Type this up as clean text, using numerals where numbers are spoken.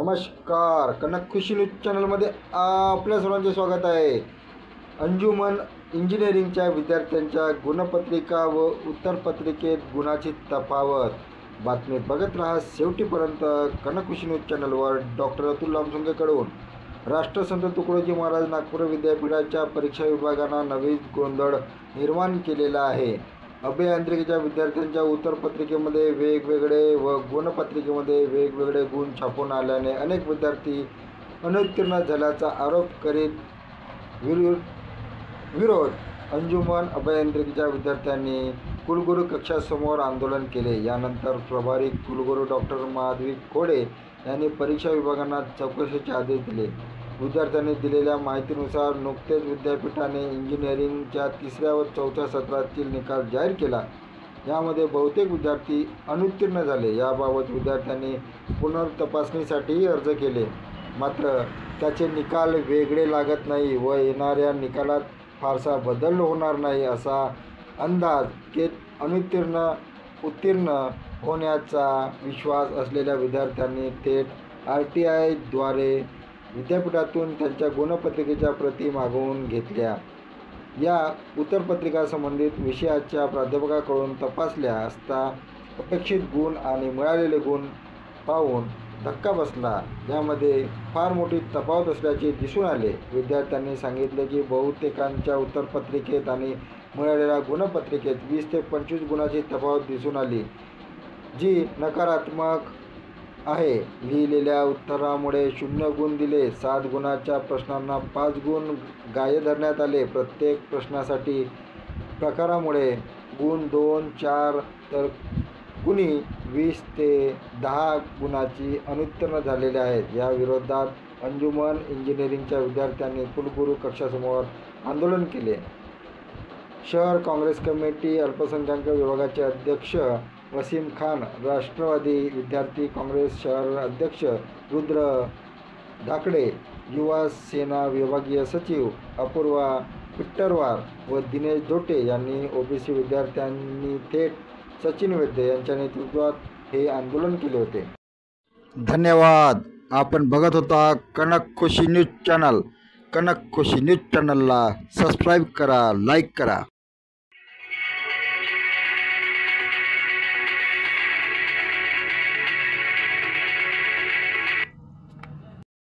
नमस्कार, कनक खुशी न्यूज चॅनलमध्ये आपल्या सर्वांचे स्वागत आहे। अंजुमन इंजिनिअरिंगच्या विद्यार्थ्यांच्या गुणपत्रिका व उत्तरपत्रिकेत गुणाची तफावत बातमी बघत राहा शेवटीपर्यंत। कनक खुशी न्यूज चॅनलवर डॉक्टर अतुल लामसुंगेकडून राष्ट्रसंत तुकडोजी महाराज नागपूर विद्यापीठाच्या परीक्षा विभागानं नवीन गोंधळ निर्माण केलेला आहे। अभियांत्रिकीच्या विद्यार्थ्यांच्या उत्तरपत्रिकेमध्ये वेगवेगळे व गुणपत्रिकेमध्ये वेगवेगळे गुण छापून आल्याने अनेक विद्यार्थी अनुत्तीर्ण झाल्याचा आरोप करीत विरोध अंजुमन अभियांत्रिकीच्या विद्यार्थ्यांनी कुलगुरू कक्षासमोर आंदोलन केले। यानंतर प्रभारी कुलगुरू डॉक्टर माधवी खोडे यांनी परीक्षा विभागांना चौकशीचे आदेश दिले। विद्यार्थ्यांनी दिलेल्या माहितीनुसार नुकतेच विद्यापीठाने इंजिनिअरिंगच्या 3ऱ्या व 4थ्या सत्रातील निकाल जाहीर केला। यामध्ये बहुतेक विद्यार्थी अनुत्तीर्ण झाले। याबाबत विद्यार्थ्यांनी पुनर्तपासणीसाठीही अर्ज केले, मात्र त्याचे निकाल वेगळे लागत नाही व येणाऱ्या निकालात फारसा बदल होणार नाही असा अंदाज घेत उत्तीर्ण होण्याचा विश्वास असलेल्या विद्यार्थ्यांनी थेट RTI द्वारे विद्यापीठातून त्यांच्या गुणपत्रिकेच्या प्रती मागवून घेतल्या। या उत्तरपत्रिका संबंधित विषयाच्या प्राध्यापकाकडून तपासल्या असता अपेक्षित गुण आणि मिळालेले गुण पाहून धक्का बसला। यामध्ये फार मोठी तफावत असल्याचे दिसून आले। विद्यार्थ्यांनी सांगितले की बहुतेकांच्या उत्तरपत्रिकेत आणि मिळालेल्या गुणपत्रिकेत 20 ते 25 गुणाची तफावत दिसून आली, जी नकारात्मक आहे। लिहिलेल्या उत्तरामुळे 0 गुण दिले। 7 गुणाच्या प्रश्नांना 5 गुण ग्राह्य धरण्यात आले। प्रत्येक प्रश्नासाठी प्रकारामुळे गुण 2, 4 तर कुणी 20 ते 10 गुणाची अनुत्तीर्ण झालेले आहेत। या विरोधात अंजुमन इंजिनिअरिंगच्या विद्यार्थ्यांनी कुलगुरू कक्षासमोर आंदोलन केले। शहर काँग्रेस कमिटी अल्पसंख्याक विभागाचे अध्यक्ष वसीम खान, राष्ट्रवादी विद्यार्थी काँग्रेस शहर अध्यक्ष रुद्र धाकडे, युवा सेना विभागीय सचिव अपूर्वा पिट्टरवार व दिनेश जोटे यांनी ओबीसी विद्यार्थ्यांनी थेट सचिन वैद्य यांच्या नेतृत्वात हे आंदोलन केले होते। धन्यवाद। आपण बघत होता कनक खुशी न्यूज चॅनल। कनक खुशी न्यूज चॅनलला सबस्क्राईब करा, लाईक करा।